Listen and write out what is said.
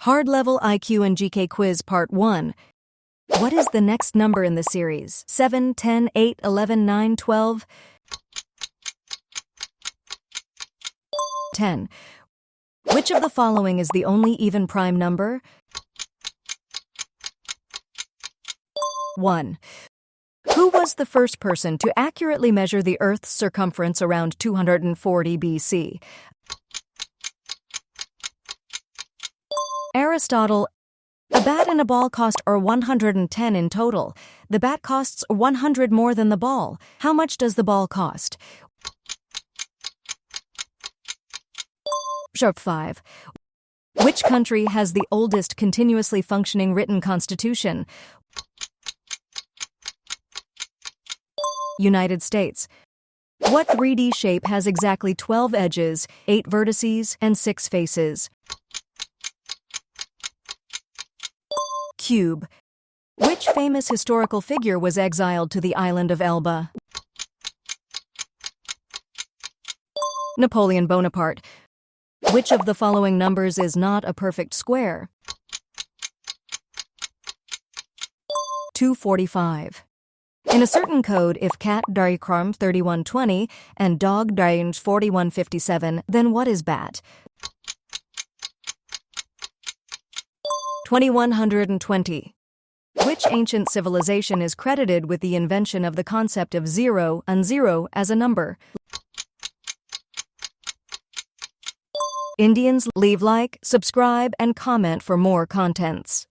Hard Level IQ and GK Quiz Part 1. What is the next number in the series? 7, 10, 8, 11, 9, 12? 10. Which of the following is the only even prime number? 1. Who was the first person to accurately measure the Earth's circumference around 240 BC? Aristotle. A bat and a ball cost 110 in total. The bat costs 100 more than the ball. How much does the ball cost? Sharp 5. Which country has the oldest continuously functioning written constitution? United States. What 3D shape has exactly 12 edges, 8 vertices, and 6 faces? Cube. Which famous historical figure was exiled to the island of Elba? Napoleon Bonaparte. Which of the following numbers is not a perfect square? 245. In a certain code, if cat diagram 3120 and dog diagrams 4157, then what is bat? 2120. Which ancient civilization is credited with the invention of the concept of zero and zero as a number? Indians. Leave like, subscribe, and comment for more contents.